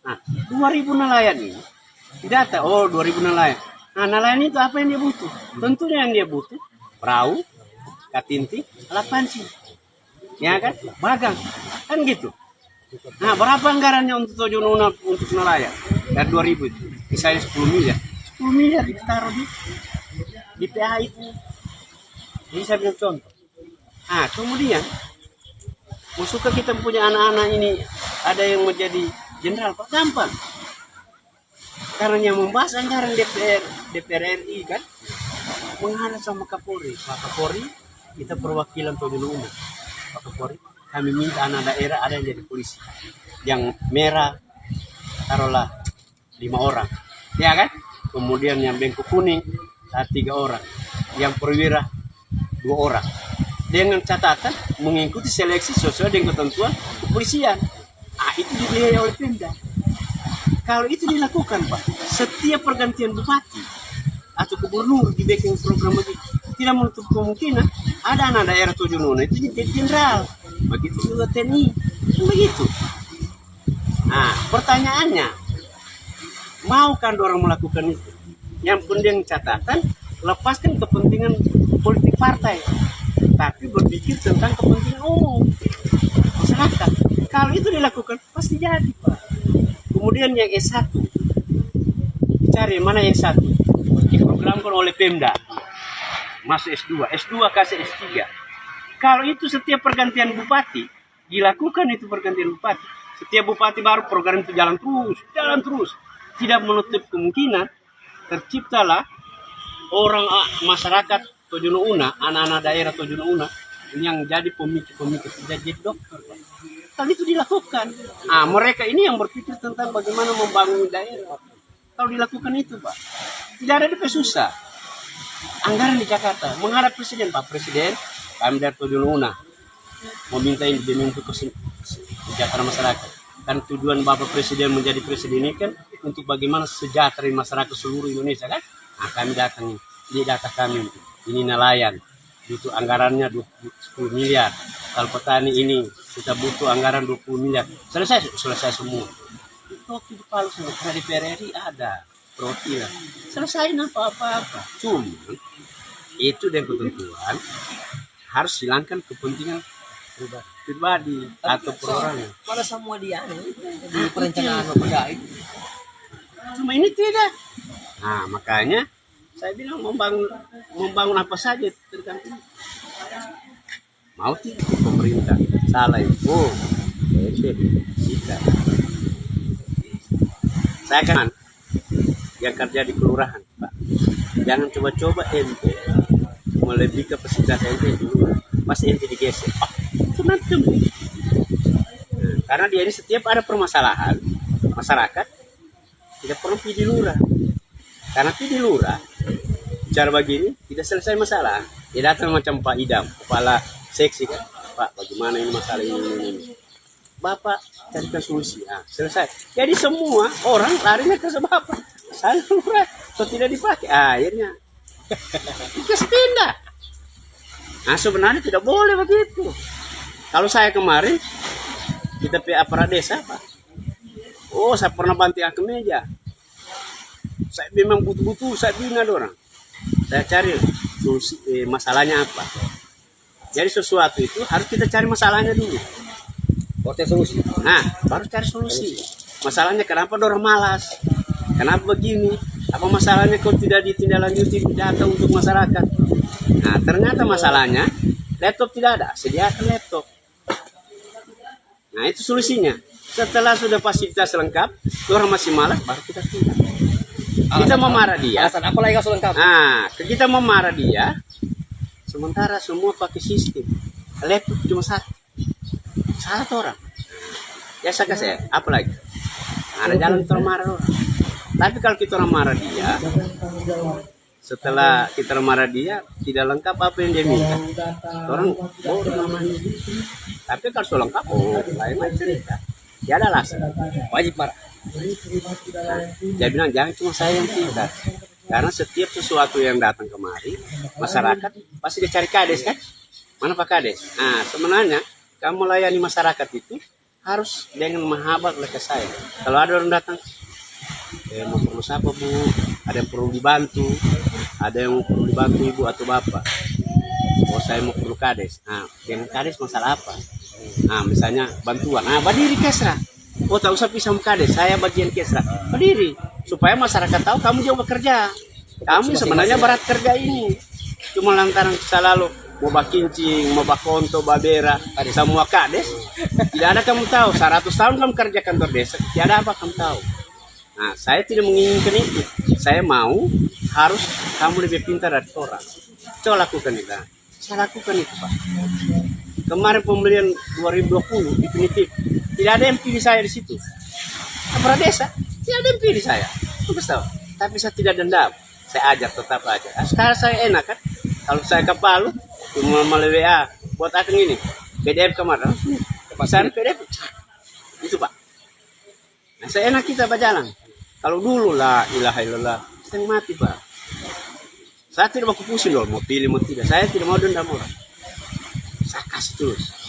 Nah, 2.000 nelayan ini didata. Oh, 2.000 nelayan. Nah, nelayan itu apa yang dia butuh? Tentunya yang dia butuh perahu, katinti, alat pancing. Ya kan? Bagang. Kan gitu. Nah, berapa anggarannya untuk Tojo Nona untuk nelayan? Dari 2.000 itu. Misalnya 10 miliar. 10 miliar ditaruh di PH itu. Jadi saya bilang contoh. Nah, kemudian musuhkah kita punya anak-anak ini ada yang menjadi jenderal? Pak, gampang. Karena yang membahas anggaran DPR RI kan menghadap sama Kapolri. Pak Kapolri, kita perwakilan Tojo Nona. Pak Kapolri, kami minta anak daerah ada yang jadi polisi. Yang merah taruhlah 5 orang, ya kan? Kemudian yang bengkok kuning 3 orang, yang perwira 2 orang. Dengan catatan mengikuti seleksi sesuai dengan ketentuan kepolisian. Ah, itu dibiayai oleh Pemda. Kalau itu dilakukan, Pak, setiap pergantian bupati atau gubernur di backing program begitu, tidak menutup kemungkinan ada anak daerah Tojo Nona itu jadi jenderal. Begitu juga TNI, begitu. Nah, pertanyaannya, mau kan orang melakukan itu? Yang penting catatan, lepaskan kepentingan politik partai, tapi berpikir tentang kepentingan umum masyarakat. Kalau itu dilakukan, pasti jadi, Pak. Kemudian yang S1, cari mana yang S1? Diprogramkan oleh Pemda, masuk S2, S2 kasih S3. Kalau itu setiap pergantian bupati, dilakukan itu pergantian bupati, setiap bupati baru program itu jalan terus. Tidak menutup kemungkinan terciptalah orang masyarakat Tojo Nona, anak-anak daerah Tojo Nona yang jadi pemikir tidak jadi dokter. Kalau itu dilakukan, mereka ini yang berpikir tentang bagaimana membangun daerah. Kalau dilakukan itu, Pak, tidak ada DP susah. Anggaran di Jakarta menghadap presiden, Pak Presiden, kami dari Tojo Nona meminta ini demi untuk kesejahteraan masyarakat. Kan tujuan Bapak Presiden menjadi presiden ini kan untuk bagaimana sejahtera masyarakat seluruh Indonesia kan. Nah, kami datang ini data kami ini nelayan butuh anggarannya 10 miliar. Kalau petani ini kita butuh anggaran 20 miliar. Selesai semua. Itu waktu di Palu semua karena di PRRI ada perwakilan. Selesai apa-apa. Cuma itu dan ketentuan harus hilangkan kepentingan pribadi atau perorangan. Pada semua dia di perencanaan Bapak itu. Cuma ini tidak. Nah, makanya saya bilang membangun apa saja tergantung mau tidak pemerintah salah itu. Saya kan yang kerja di kelurahan, Pak. Jangan coba-coba ente melebihi kapasitas ente dulu. Pasti ente digeser. Itu nanti. Karena dia ini setiap ada permasalahan masyarakat tidak perlu pergi di lurah. Karena pergi di lurah cara begini tidak selesai masalah. Dia datang macam Pak Idam, kepala seksi kan. Pak, bagaimana ini masalah ini. Bapak carikan solusi. Selesai. Jadi semua orang larinya ke Bapak. Saya lurah, atau tidak dipakai. Akhirnya dikasih pindah. Nah, sebenarnya tidak boleh begitu. Kalau saya kemarin kita aparat desa, Pak. Oh, saya pernah banting ke meja. Saya memang butuh-butuh, saya bina orang. Saya cari solusi, masalahnya apa. Jadi sesuatu itu harus kita cari masalahnya dulu. Oke, solusi. Nah, baru cari solusi. Masalahnya kenapa orang malas? Kenapa begini? Apa masalahnya kalau tidak ditindaklanjuti data untuk masyarakat? Nah, ternyata masalahnya laptop tidak ada, sediakan laptop. Nah, itu solusinya. Setelah sudah fasilitas lengkap, orang masih malas, baru kita tindak. Kita memarah dia. Alasan apa lagi kalau lengkap? Nah, kita memarah dia. Sementara semua pakai sistem. Laptop cuma satu orang. Ya saya, apa lagi? Ada jalan termarah orang. Tapi kalau kita orang marah dia, setelah kita marah dia, tidak lengkap apa yang dia minta. Orang bodoh namanya. Tapi kalau sudah lengkap, lain cerita. Ya ada alasan. Wajib marah. Dia bilang jangan cuma saya yang tidak. Karena setiap sesuatu yang datang kemari, masyarakat pasti dia cari kades kan? Mana Pak Kades? Nah, sebenarnya kamu melayani masyarakat itu harus dengan mahabat ke saya. Kalau ada orang datang, mau perlu siapa bu? Ada yang perlu dibantu, ada yang perlu dibantu ibu atau bapak. Oh saya mau perlu kades. Nah, dengan kades masalah apa? Nah, misalnya bantuan. Nah, berdiri kesra. Oh, tak usah pisah sama kades. Saya bagian kesra. Berdiri supaya masyarakat tahu kamu juga bekerja. Kamu sebenarnya berat kerja ini. Cuma lantaran selalu mau bakincing, mau bakonto, babera, semua kades. Tidak ada kamu tahu. 100 tahun kamu kerja kantor desa. Tidak ada apa kamu tahu. Nah, saya tidak menginginkan itu. Saya mau harus kamu lebih pintar dari orang. Coba lakukan itu. Saya lakukan itu, Pak. Kemarin pembelian 2020 definitif. Tidak ada yang pilih saya di situ. Kepala desa, tidak ada yang pilih saya. Bagus tahu. Tapi saya tidak dendam. Saya ajar tetap aja. Nah, sekarang saya enak kan. Kalau saya ke Palu, cuma melalui WA, buat akan ini. PDF kemarin. Pasar PDF. Itu, Pak. Nah, saya enak kita berjalan. Kalau dulu lah, ilaha illallah, setengah mati, Pak. Saya tidak mau pusing loh, mau pilih mau tidak. Saya tidak mau dendam orang. Saya kasih terus.